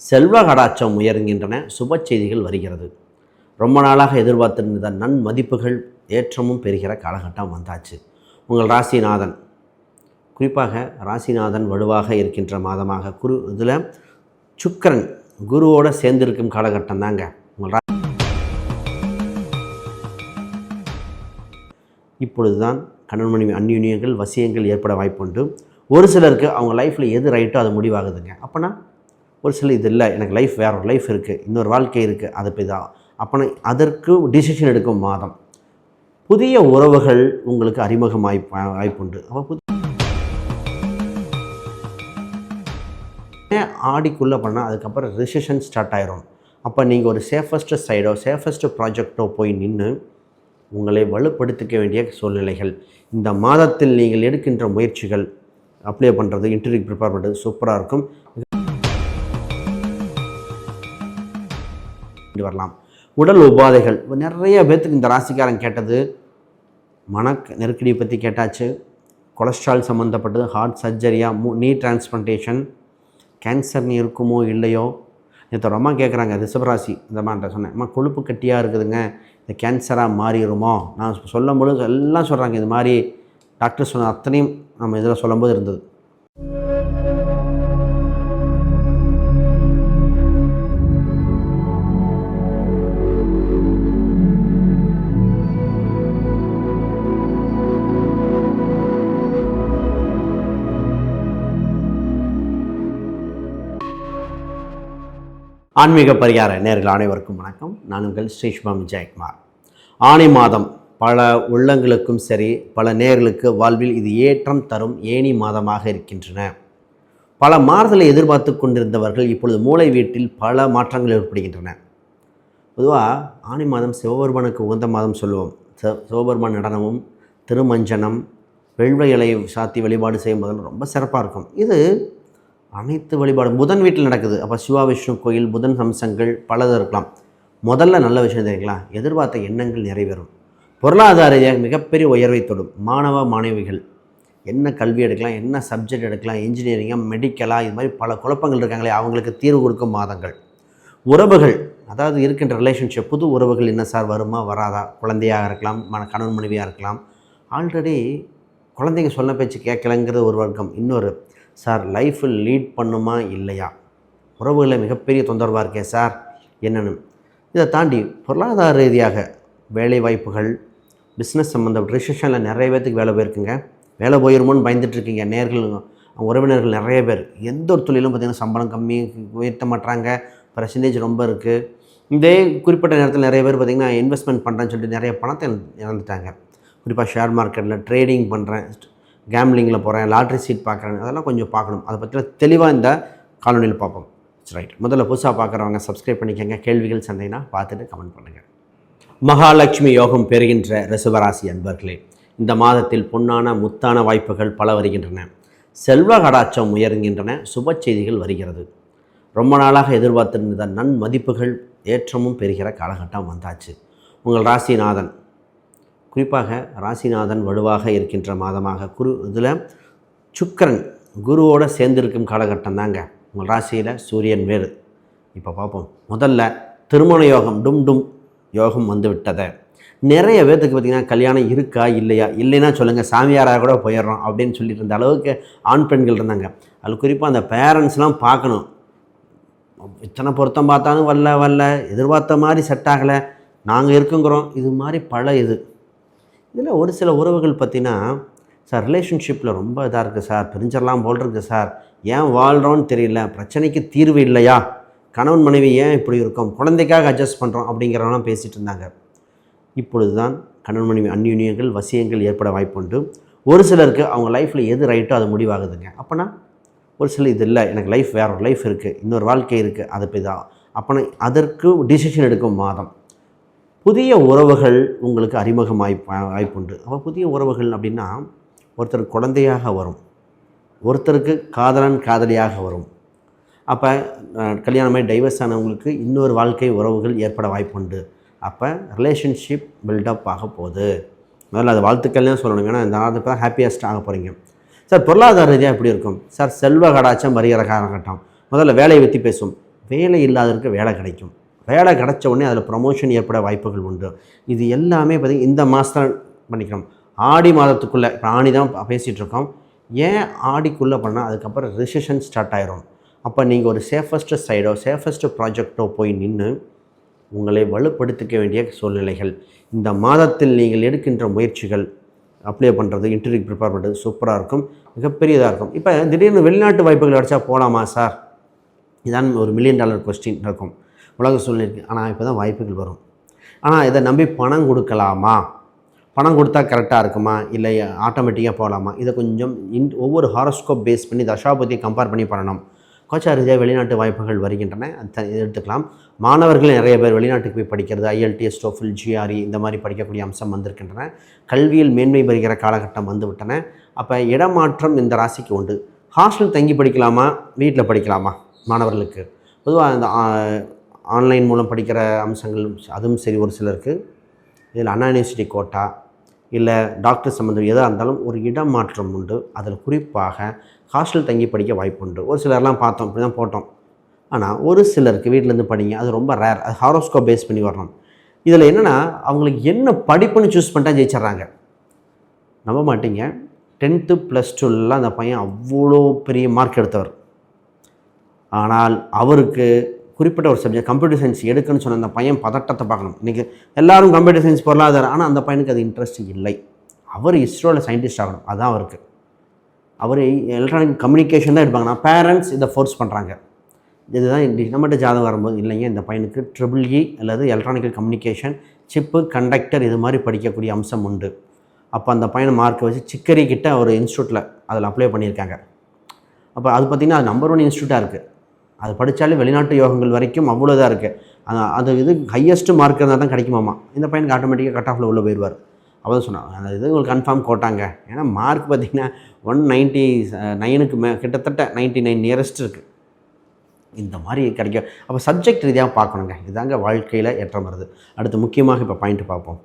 செல்வ கடாட்சம் உயர்கின்றன, சுப செய்திகள் வருகிறது. ரொம்ப நாளாக எதிர்பார்த்திருந்த நன்மதிப்புகள் ஏற்றமும் பெறுகிற காலகட்டம் வந்தாச்சு. உங்கள் ராசிநாதன், குறிப்பாக ராசிநாதன் வலுவாக இருக்கின்ற மாதமாக இதில் சுக்கிரன் குருவோடு சேர்ந்திருக்கும் காலகட்டம் தாங்க. உங்கள் இப்பொழுது தான் கணவன் மனைவி அந்யுன்யங்கள் வசியங்கள் ஏற்பட வாய்ப்புண்டு. ஒரு சிலருக்கு அவங்க லைஃப்பில் எது ரைட்டோ அது முடிவாகுதுங்க. அப்போனா ஒரு சிலர் இது இல்லை, எனக்கு லைஃப் வேறு ஒரு லைஃப் இருக்குது, இன்னொரு வாழ்க்கை இருக்குது, அது போய் தான் அப்போனா அதற்கு டிசிஷன் எடுக்கும் மாதம். புதிய உறவுகள் உங்களுக்கு அறிமுகம் வாய்ப்புண்டு. அப்போ ஆடிக்குள்ளே பண்ணால் அதுக்கப்புறம் ரிசெஷன் ஸ்டார்ட் ஆயிரும். அப்போ நீங்கள் ஒரு சேஃபஸ்ட்டு சைடோ சேஃபஸ்ட்டு ப்ராஜெக்டோ போய் நின்று உங்களை வலுப்படுத்திக்க வேண்டிய சூழ்நிலைகள். இந்த மாதத்தில் நீங்கள் எடுக்கின்ற முயற்சிகள் அப்ளை பண்ணுறது, இன்டர்வியூ ப்ரிப்பேர் பண்ணுறது சூப்பராக இருக்கும். வரலாம். உடல் உபாதைகள் நிறைய பேர்த்துக்கு இந்த ராசிக்காரன் கேட்டது நெருக்கடியை பற்றி கேட்டாச்சு. கொலஸ்ட்ரால் சம்மந்தப்பட்டது, ஹார்ட் சர்ஜரியா, நீ டிரான்ஸ்பிளான்டேஷன், கேன்சர் நீ இருக்குமோ இல்லையோ. நேற்று அம்மா கேட்குறாங்க, ரிஷபராசி இந்த மாதிரி சொன்னேன், அம்மா கொழுப்பு கட்டியாக இருக்குதுங்க, இந்த கேன்சராக மாறிடுமோ. நான் சொல்லும்போது எல்லாம் சொல்கிறாங்க, இது மாதிரி டாக்டர் சொன்ன அத்தனையும் நம்ம இதில் சொல்லும்போது இருந்தது. ஆன்மீக பரிகார நேயர்கள் அனைவருக்கும் வணக்கம். நான் உங்கள் ஸ்ரீஷ்மாம் விஜயகுமார். ஆனி மாதம் பல உள்ளங்களுக்கும் சரி, பல நேயர்களுக்கு வாழ்வில் இது ஏற்றம் தரும் ஏணி மாதமாக இருக்கின்றன. பல மாறுதலை எதிர்பார்த்து கொண்டிருந்தவர்கள் இப்பொழுது மூளை வீட்டில் பல மாற்றங்கள் ஏற்படுகின்றன. பொதுவாக ஆனி மாதம் சிவபெருமானுக்கு உகந்த மாதம் சொல்லுவோம். சிவபெருமான் நடனமும் திருமஞ்சனம் வெள்வை இலையை சாத்தி வழிபாடு செய்யும் போது ரொம்ப சிறப்பாக இருக்கும். இது அனைத்து வழிபாடு புதன் வீட்டில் நடக்குது. அப்போ சிவா விஷ்ணு கோயில், புதன் அம்சங்கள் பலது இருக்கலாம். முதல்ல நல்ல விஷயம் தெரியுங்களா, எதிர்பார்த்த எண்ணங்கள் நிறைவேறும். பொருளாதார ரீதியாக மிகப்பெரிய உயர்வை தொடும். மாணவ மாணவிகள் என்ன கல்வி எடுக்கலாம், என்ன சப்ஜெக்ட் எடுக்கலாம், இன்ஜினியரிங்காக, மெடிக்கலாக, இது மாதிரி பல குழப்பங்கள் இருக்காங்களே, அவங்களுக்கு தீர்வு கொடுக்கும் மாதங்கள். உறவுகள், அதாவது இருக்கின்ற ரிலேஷன்ஷிப், புது உறவுகள் என்ன சார் வருமா வராதா, குழந்தையாக இருக்கலாம், கணவன் மனைவியாக இருக்கலாம். ஆல்ரெடி குழந்தைங்க சொன்ன பேச்சு கேட்கலங்கிறது ஒரு வர்க்கம். இன்னொரு சார் லைஃப்பில் லீட் பண்ணுமா இல்லையா, உறவுகளில் மிகப்பெரிய தொந்தரவாக இருக்கேன் சார் என்னென்னு. இதை தாண்டி பொருளாதார ரீதியாக வேலை வாய்ப்புகள், பிஸ்னஸ் சம்மந்தப்பட்ட ரிசெஷனில் நிறைய பேர்த்துக்கு வேலை போயிருக்குங்க. வேலை போயிருமோன்னு பயந்துட்டுருக்கீங்க. நேர்கள் உறவினர்கள் நிறைய பேர் எந்த ஒரு தொழிலும் பார்த்திங்கன்னா சம்பளம் கம்மி, உயர்த்த மாட்டாங்க, பர்சன்டேஜ் ரொம்ப இருக்குது. இதே குறிப்பிட்ட நேரத்தில் நிறைய பேர் பார்த்திங்கன்னா இன்வெஸ்ட்மெண்ட் பண்ணுறேன்னு சொல்லிட்டு நிறைய பணத்தை இழந்துட்டாங்க. குறிப்பாக ஷேர் மார்க்கெட்டில் ட்ரேடிங் பண்ணுறேன், கேம்லிங்கில் போகிறேன், லாட்ரி சீட் பார்க்குறேன், அதெல்லாம் கொஞ்சம் பார்க்கணும். அதை பற்றி தெளிவாக இந்த காலொலியில் பார்ப்போம். ரைட், முதல்ல புதுசாக பார்க்குறவங்க சப்ஸ்கிரைப் பண்ணிக்கோங்க. கேள்விகள் சந்தைனா பார்த்துட்டு கமெண்ட் பண்ணுங்கள். மகாலட்சுமி யோகம் பெறுகின்ற ரிஷபராசி அன்பர்களே, இந்த மாதத்தில் பொன்னான முத்தான வாய்ப்புகள் பல வருகின்றன. செல்வ கடாட்சம் உயர்கின்றன, சுப செய்திகள் வருகிறது. ரொம்ப நாளாக எதிர்பார்த்திருந்த நன்மதிப்புகள் ஏற்றமும் பெறுகிற காலகட்டம் வந்தாச்சு. உங்கள் ராசிநாதன், குறிப்பாக ராசிநாதன் வலுவாக இருக்கின்ற மாதமாக இதில் சுக்கிரன் குருவோடு சேர்ந்திருக்கும் காலகட்டம் தாங்க. உங்கள் ராசியில் சூரியன் வேறு. இப்போ பார்ப்போம். முதல்ல திருமண யோகம், டும் யோகம் வந்து விட்டதை. நிறைய பேர்த்துக்கு பார்த்திங்கன்னா கல்யாணம் இருக்கா இல்லையா, இல்லைன்னா சொல்லுங்கள், சாமியாராக கூட போயிடுறோம் அப்படின்னு சொல்லிட்டு இருந்த அளவுக்கு ஆண் பெண்கள் இருந்தாங்க. அது குறிப்பாக அந்த பேரண்ட்ஸ்லாம் பார்க்கணும். இத்தனை பொருத்தம் பார்த்தாலும் வரல, எதிர்பார்த்த மாதிரி செட் ஆகலை, நாங்கள் இருக்குங்கிறோம், இது மாதிரி பல இதில் ஒரு சில உறவுகள் பார்த்திங்கன்னா, சார் ரிலேஷன்ஷிப்பில் ரொம்ப இதாக இருக்குது சார், பிரிஞ்சிடலாம் போல் இருக்குது சார், ஏன் வாழ்கிறோன்னு தெரியல, பிரச்சனைக்கு தீர்வு இல்லையா, கணவன் மனைவி ஏன் இப்படி இருக்கும், குழந்தைக்காக அட்ஜஸ்ட் பண்ணுறோம் அப்படிங்கிறவங்களாம் பேசிகிட்டு இருந்தாங்க. இப்பொழுது தான் கணவன் மனைவி அந்யுன்யங்கள் வசியங்கள் ஏற்பட வாய்ப்புண்டு. ஒரு சிலருக்கு அவங்க லைஃப்பில் எது ரைட்டோ அது முடிவாகுதுங்க. அப்போனா ஒரு சிலர் இது இல்லை, எனக்கு லைஃப் வேறு ஒரு லைஃப் இருக்குது, இன்னொரு வாழ்க்கை இருக்குது, அது போய் தான் அப்போனா அதற்கு டிசிஷன் எடுக்கும் மாதம். புதிய உறவுகள் உங்களுக்கு அறிமுகம் வாய்ப்புண்டு. அப்போ புதிய உறவுகள் அப்படின்னா, ஒருத்தர் குழந்தையாக வரும், ஒருத்தருக்கு காதலன் காதலியாக வரும். அப்போ கல்யாணமாகி டைவர்ஸ் ஆனவங்களுக்கு இன்னொரு வாழ்க்கை உறவுகள் ஏற்பட வாய்ப்புண்டு. அப்போ ரிலேஷன்ஷிப் பில்டப் ஆக போகுது. முதல்ல அது வாழ்த்துக்கள்னே சொல்லணும். ஏன்னா இந்த நாள் இப்போ ஹாப்பியஸ்ட் ஆக போகிறீங்க. சார் பொருளாதார ரீதியாக எப்படி இருக்கும் சார், செல்வ கடாட்சம் வருகிற காலகட்டம். முதல்ல வேலையை பற்றி பேசும். வேலை இல்லாதவருக்கு வேலை கிடைக்கும், வேலை கிடைச்ச உடனே அதில் ப்ரமோஷன் ஏற்பட வாய்ப்புகள் உண்டு. இது எல்லாமே பார்த்திங்கன்னா இந்த மாதம் பண்ணிக்கணும். ஆடி மாதத்துக்குள்ளே இப்போ ஆணி தான் பேசிகிட்ருக்கோம். ஏன் ஆடிக்குள்ளே பண்ணால் அதுக்கப்புறம் ரிசெஷன் ஸ்டார்ட் ஆயிரும். அப்போ நீங்கள் ஒரு சேஃபஸ்ட்டு சைடோ சேஃபஸ்ட்டு ப்ராஜெக்டோ போய் நின்று உங்களை வலுப்படுத்திக்க வேண்டிய சூழ்நிலைகள். இந்த மாதத்தில் நீங்கள் எடுக்கின்ற முயற்சிகள் அப்ளை பண்ணுறது, இன்டர்வியூக்கு ப்ரிப்பேர் பண்ணுறது சூப்பராக இருக்கும், மிகப்பெரியதாக இருக்கும். இப்போ திடீர்னு வெளிநாட்டு வாய்ப்புகள் கிடச்சா போகலாமா சார்? இதான் ஒரு $1 மில்லியன் கொஸ்டின் இருக்கும் உலக சூழ்நிலைக்கு. ஆனால் இப்போ தான் வாய்ப்புகள் வரும். ஆனால் இதை நம்பி பணம் கொடுக்கலாமா? பணம் கொடுத்தா கரெக்டாக இருக்குமா, இல்லை ஆட்டோமேட்டிக்காக போகலாமா? இதை கொஞ்சம் ஒவ்வொரு ஹாரோஸ்கோப் பேஸ் பண்ணி தசாபதியை கம்பேர் பண்ணி பண்ணணும். கோச்சார் ரீதியாக வெளிநாட்டு வாய்ப்புகள் வருகின்றன, அது எடுத்துக்கலாம். மாணவர்கள் நிறைய பேர் வெளிநாட்டுக்கு போய் படிக்கிறது, IELTS, TOEFL, GRE இந்த மாதிரி படிக்கக்கூடிய அம்சம் வந்திருக்கின்றன. கல்வியில் மேன்மை பெறுகிற காலகட்டம் வந்துவிட்டன. அப்போ இடமாற்றம் இந்த ராசிக்கு உண்டு. ஹாஸ்டல் தங்கி படிக்கலாமா, வீட்டில் படிக்கலாமா? மாணவர்களுக்கு பொதுவாக இந்த ஆன்லைன் மூலம் படிக்கிற அம்சங்கள் அதுவும் சரி. ஒரு சிலருக்கு இதில் அண்ணா யூனிவர்சிட்டி கோட்டா இல்லை டாக்டர் சம்மந்தம் எதாக இருந்தாலும் ஒரு இடம் மாற்றம் உண்டு. அதில் குறிப்பாக ஹாஸ்டல் தங்கி படிக்க வாய்ப்பு உண்டு. ஒரு சிலர்லாம் பார்த்தோம், இப்படி தான் போட்டோம். ஆனால் ஒரு சிலருக்கு வீட்டிலேருந்து படிங்க, அது ரொம்ப ரேர். அது ஹாரோஸ்கோப் பேஸ் பண்ணி வரணும். இதில் என்னென்னா அவங்களுக்கு என்ன படிப்புன்னு சூஸ் பண்ணிட்டா ஜெயிச்சிட்றாங்க. நம்ப மாட்டீங்க, 10th +2லாம் அந்த பையன் அவ்வளோ பெரிய மார்க் எடுத்தவர். ஆனால் அவருக்கு குறிப்பிட்ட ஒரு சப்ஜெக்ட் கம்ப்யூட்டர் சயின்ஸ் எடுக்குன்னு சொன்ன அந்த பையன் பதட்டத்தை பார்க்கணும். இன்றைக்கி எல்லோரும் கம்ப்யூட்டர் சயின்ஸ் பொருளாதாரம், ஆனால் அந்த பையனுக்கு அது இன்ட்ரெஸ்ட் இல்லை. அவர் இஸ்ரோவில் சயின்டிஸ்ட் ஆகணும், அதுதான் அவருக்கு. அவர் எலக்ட்ரானிக் கம்யூனிகேஷன் தான் எடுப்பாங்க. நான் பேரண்ட்ஸ் இதை ஃபோர்ஸ் பண்ணுறாங்க. இதுதான் நம்மகிட்ட ஜாதகம் வரும்போது இல்லைங்க, இந்த பையனுக்கு EEE அல்லது எலக்ட்ரானிக்கல் கம்யூனிகேஷன், சிப்பு, கண்டக்டர் இது மாதிரி படிக்கக்கூடிய அம்சம் உண்டு. அப்போ அந்த பையனை மார்க்கை வச்சு சிக்கரி கிட்ட ஒரு இன்ஸ்டியூட்டில் அதில் அப்ளை பண்ணியிருக்காங்க. அப்போ அது பார்த்திங்கன்னா அது நம்பர் 1 இன்ஸ்டியூட்டாக இருக்குது. அது படித்தாலே வெளிநாட்டு யோகங்கள் வரைக்கும் அவ்வளோதான் இருக்குது. அது இது ஹையஸ்ட்டு மார்க் இருந்தால் தான் கிடைக்குமாமா. இந்த பையனுக்கு ஆட்டோமேட்டிக்காக கட் ஆஃபில் உள்ளே போயிடுவார். அப்போ தான் சொன்னாங்க, அந்த இது உங்களுக்கு கன்ஃபார்ம் கோட்டாங்க. ஏன்னா மார்க் பார்த்திங்கன்னா 199க்கு கிட்டத்தட்ட 99 நியரஸ்ட் இருக்குது. இந்த மாதிரி கிடைக்கும். அப்போ சப்ஜெக்ட் ரீதியாக பார்க்கணுங்க. இதாங்க வாழ்க்கையில் ஏற்றம் வருது. அடுத்து முக்கியமாக இப்போ பாயிண்ட்டு பார்ப்போம்.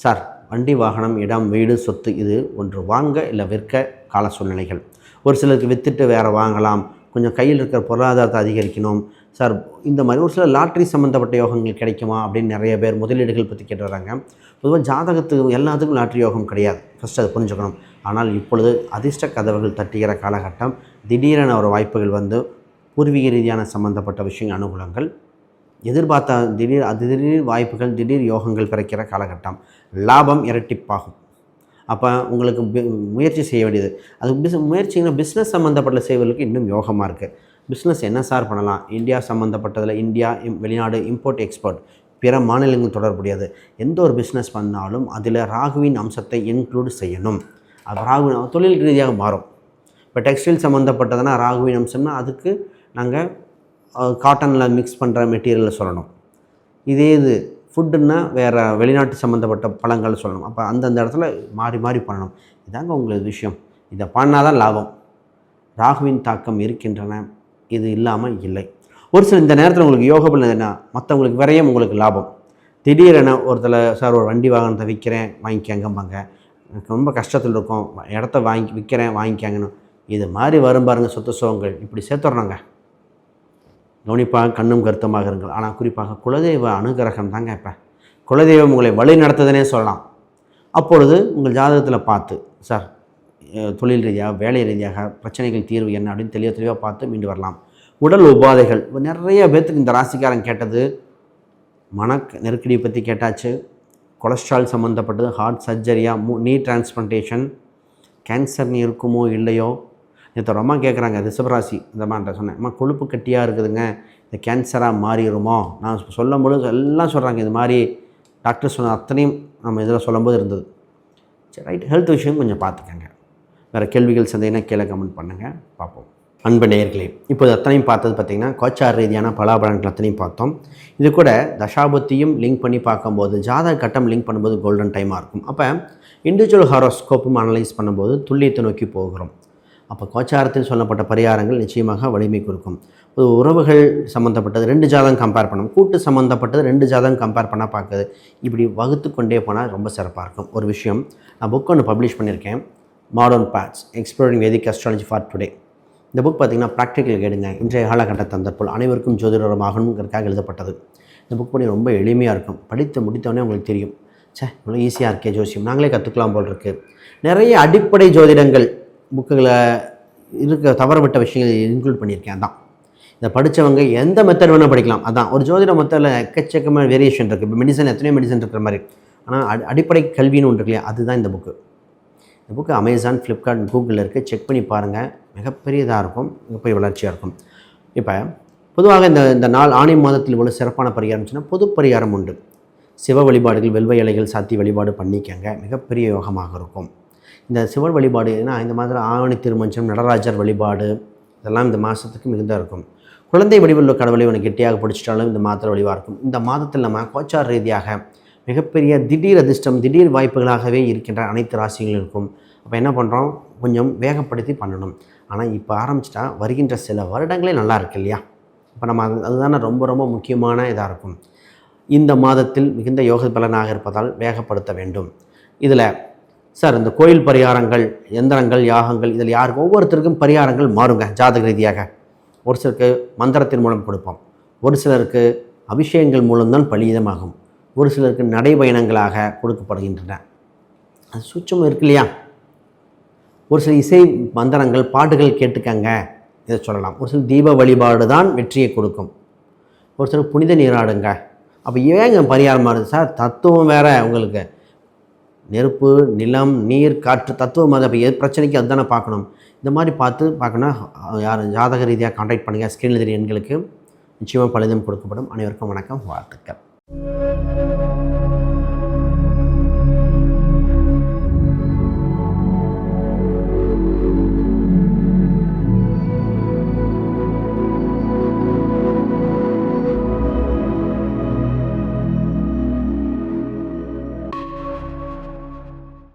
சார், வண்டி, வாகனம், இடம், வீடு, சொத்து இது ஒன்று வாங்க இல்லை விற்க கால சூழ்நிலைகள். ஒரு சிலருக்கு விற்றுட்டு வேறு வாங்கலாம், கொஞ்சம் கையில் இருக்கிற பொருளாதாரத்தை அதிகரிக்கணும் சார். இந்த மாதிரி ஒரு சில லாட்ரி சம்மந்தப்பட்ட யோகங்கள் கிடைக்குமா அப்படின்னு நிறைய பேர் முதலீடுகள் பற்றி கேட்டு வராங்க. பொதுவாக ஜாதகத்துக்கு எல்லாத்துக்கும் லாட்ரி யோகம் கிடையாது, ஃபஸ்ட்டு அதை புரிஞ்சுக்கணும். ஆனால் இப்பொழுது அதிர்ஷ்ட கதவுகள் தட்டுகிற காலகட்டம். திடீரென ஒரு வாய்ப்புகள் வந்து பூர்வீக ரீதியான சம்மந்தப்பட்ட விஷயங்கள், அனுகூலங்கள், எதிர்பார்த்த திடீர் வாய்ப்புகள், திடீர் யோகங்கள் பிறக்கிற காலகட்டம். லாபம் இரட்டிப்பாகும். அப்போ உங்களுக்கு முயற்சி செய்ய வேண்டியது அது முயற்சிங்கன்னா பிஸ்னஸ் சம்மந்தப்பட்ட செய்வதற்கு இன்னும் யோகமாக இருக்குது. பிஸ்னஸ் என்ன சார் பண்ணலாம்? இந்தியா சம்மந்தப்பட்டதில் இந்தியா, வெளிநாடு, இம்போர்ட் எக்ஸ்போர்ட், பிற மாநிலங்கள் தொடர்புடையது. எந்த ஒரு பிஸ்னஸ் பண்ணாலும் அதில் ராகுவின் அம்சத்தை இன்க்ளூட் செய்யணும். அது ராகு தொழில் ரீதியாக மாறும். இப்போ டெக்ஸ்டைல் சம்மந்தப்பட்டதுன்னா ராகுவின் அம்சம்னா அதுக்கு நாங்கள் காட்டனில் மிக்ஸ் பண்ணுற மெட்டீரியலில் சொல்லணும். இது ஃபுட்டுன்னா வேறு வெளிநாட்டு சம்மந்தப்பட்ட பழங்கள் சொல்லணும். அப்போ அந்தந்த இடத்துல மாறி மாறி பண்ணணும். இதாங்க உங்களுக்கு விஷயம். இதை பண்ணால் தான் லாபம். ராகுவின் தாக்கம் இருக்கின்றன, இது இல்லாமல் இல்லை. ஒரு சில இந்த நேரத்தில் உங்களுக்கு யோக பலன் என்ன, மற்றவங்களுக்கு விரையும், உங்களுக்கு லாபம். திடீரென ஒருத்தர் சார் ஒரு வண்டி வாகனத்தை விற்கிறேன் வாங்கிக்கங்கம்பாங்க. எனக்கு ரொம்ப கஷ்டத்தில் இருக்கும், இடத்த விற்கிறேன் வாங்கிக்காங்கன்னு. இது மாதிரி வரும் பாருங்கள் சொத்து சுகங்கள், இப்படி சேர்த்துட்றாங்க. கவனிப்பாக கண்ணும் கருத்துமாக இருங்கள். ஆனால் குறிப்பாக குலதெய்வ அனுகிரகம் தாங்க. இப்போ குலதெய்வம் உங்களை வழி நடத்துதுன்னே சொல்லலாம். அப்பொழுது உங்கள் ஜாதகத்தில் பார்த்து சார் தொழில் ரீதியாக, வேலை ரீதியாக பிரச்சனைகள் தீர்வு என்ன அப்படின்னு தெளிவாக பார்த்து மீண்டு வரலாம். உடல் உபாதைகள் நிறைய பேர்த்துக்கு இந்த ராசிக்காரன் கேட்டது நெருக்கடியை பற்றி கேட்டாச்சு. கொலஸ்ட்ரால் சம்மந்தப்பட்டது, ஹார்ட் சர்ஜரியா, நீ டிரான்ஸ்பிளான்டேஷன், கேன்சர் இருக்குமோ இல்லையோ. நேற்று ரொம்ப கேட்குறாங்க ரிஷபராசி இந்த மாதிரி சொன்னேன், அம்மா கொழுப்பு கட்டியாக இருக்குதுங்க, இந்த கேன்சராக மாறிடுமோ. நான் சொல்லும்போது எல்லாம் சொல்கிறாங்க இது மாதிரி டாக்டர் சொன்ன அத்தனையும் நம்ம இதில் சொல்லும்போது இருந்தது. சரி, ரைட். ஹெல்த் விஷயம் கொஞ்சம் பார்த்துக்கங்க. வேறு கேள்விகள் சந்தேகம்னா கீழே கமெண்ட் பண்ணுங்கள், பார்ப்போம். அன்பு நேயர்களே, இப்போது அத்தனையும் பார்த்தது பார்த்திங்கன்னா கோச்சார் ரீதியான பலாபலன்கள் அத்தனையும் பார்த்தோம். இது கூட தசாபத்தியும் லிங்க் பண்ணி பார்க்கும்போது, ஜாதக கட்டம் லிங்க் பண்ணும்போது கோல்டன் டைமாக இருக்கும். அப்போ இண்டிவிஜுவல் ஹாரோஸ்கோப்பும் அனலைஸ் பண்ணும்போது துல்லியத்தை நோக்கி போகிறோம். அப்போ கோச்சாரத்தில் சொல்லப்பட்ட பரிகாரங்கள் நிச்சயமாக வலிமை கொடுக்கும். உறவுகள் சம்மந்தப்பட்டது 2 ஜாதகம் கம்பேர் பண்ணணும், கூட்டு சம்மந்தப்பட்டது 2 ஜாதகம் கம்பேர் பண்ணால் பார்க்குது. இப்படி வகுத்து கொண்டே போனால் ரொம்ப சிறப்பாக இருக்கும். ஒரு விஷயம், நான் புக் ஒன்று பப்ளிஷ் பண்ணியிருக்கேன், modern paths exploring Vedic astrology for today. இந்த புக் பார்த்திங்கன்னா ப்ராக்டிக்கல் கைடுங்க. இன்றைய காலகட்ட தந்தற்போல் அனைவருக்கும் ஜோதிடமாகணுங்கிறதுக்காக எழுதப்பட்டது. இந்த புக் பண்ணி ரொம்ப எளிமையாக இருக்கும். படித்து முடித்தவொடனே உங்களுக்கு தெரியும், இவ்வளோ ஈஸியாக இருக்கே ஜோசியம், நாங்களே கற்றுக்கலாம் போல் இருக்குது. நிறைய அடிப்படை ஜோதிடங்கள் புக்குகளை தவறவிட்ட விஷயங்கள் இன்க்ளூட் பண்ணியிருக்கேன். அதான் இதை படித்தவங்க எந்த மெத்தட் வேணால் படிக்கலாம். அதான் ஒரு ஜோதிட மெத்தடில் எக்கச்சக்கமான வேரியேஷன் இருக்குது. இப்போ மெடிசன் எத்தனையோ மெடிசன் இருக்கிற மாதிரி, ஆனால் அடிப்படை கல்வின்னு ஒன்று இருக்கு இல்லையா, அதுதான் இந்த புக்கு. இந்த புக்கு அமேசான், ஃப்ளிப்கார்ட், கூகுளில் இருக்குது. செக் பண்ணி பாருங்கள். மிகப்பெரிய இதாக இருக்கும், மிகப்பெரிய வளர்ச்சியாக இருக்கும். இப்போ பொதுவாக இந்த நாள் ஆணி மாதத்தில் உள்ள சிறப்பான பரிகாரம் சொன்னால் பொது பரிகாரம் உண்டு. சிவ வழிபாடுகள், வெல்வ இலைகள் சாத்தி வழிபாடு பண்ணிக்கங்க, மிகப்பெரிய யோகமாக இருக்கும். இந்த சிவ வழிபாடு ஏன்னா இந்த மாதிரி ஆவணி திருமஞ்சம், நடராஜர் வழிபாடு இதெல்லாம் இந்த மாதத்துக்கு மிகுந்த இருக்கும். குழந்தை வடிவுள்ள கடவுளை உனக்கு கெட்டியாக பிடிச்சிட்டாலும் இந்த மாதத்தில் வழிவாக இருக்கும். இந்த மாதத்தில் நம்ம கோச்சார ரீதியாக மிகப்பெரிய திடீர் அதிர்ஷ்டம், திடீர் வாய்ப்புகளாகவே இருக்கின்ற அனைத்து ராசிகளும் இருக்கும். அப்போ என்ன பண்ணுறோம், கொஞ்சம் வேகப்படுத்தி பண்ணணும். ஆனால் இப்போ ஆரம்பிச்சிட்டா வருகின்ற சில வருடங்களே நல்லா இருக்கு இல்லையா. இப்போ நம்ம அதுதானே ரொம்ப ரொம்ப முக்கியமான இதாக இருக்கும். இந்த மாதத்தில் மிகுந்த யோக பலனாக இருப்பதால் வேகப்படுத்த வேண்டும். இதில் சார் இந்த கோயில் பரிகாரங்கள், எந்திரங்கள், யாகங்கள், இதில் யாருக்கு ஒவ்வொருத்தருக்கும் பரிகாரங்கள் மாறுங்க ஜாதக ரீதியாக. ஒரு சிலருக்கு மந்திரத்தின் மூலம் கொடுப்போம், ஒரு சிலருக்கு அபிஷேகங்கள் மூலம்தான் பலிதமாகும், ஒரு சிலருக்கு நடைபயணங்களாக கொடுக்கப்படுகின்றன. அது சூட்சம் இருக்கு இல்லையா. ஒரு சில இசை மந்திரங்கள், பாட்டுகள் கேட்டுக்கங்க, இதை சொல்லலாம். ஒரு சில தீப வழிபாடு தான் வெற்றியை கொடுக்கும். ஒரு சிலர் புனித நீராடுங்க. அப்போ ஏங்க பரிகாரம் மாறுது சார், தத்துவம் வேறு உங்களுக்கு. நெருப்பு, நிலம், நீர், காற்று தத்துவம் அது. அப்போ பிரச்சனைக்கு அதுதானே பார்க்கணும். இந்த மாதிரி பார்க்கணும். யார் ஜாதக ரீதியாக கான்டாக்ட் பண்ணுங்கள். ஸ்க்ரீனில் தெரிய எண்களுக்கு நிச்சயமாக பலிதம் கொடுக்கப்படும். அனைவருக்கும் வணக்கம், வாழ்த்துக்கள்.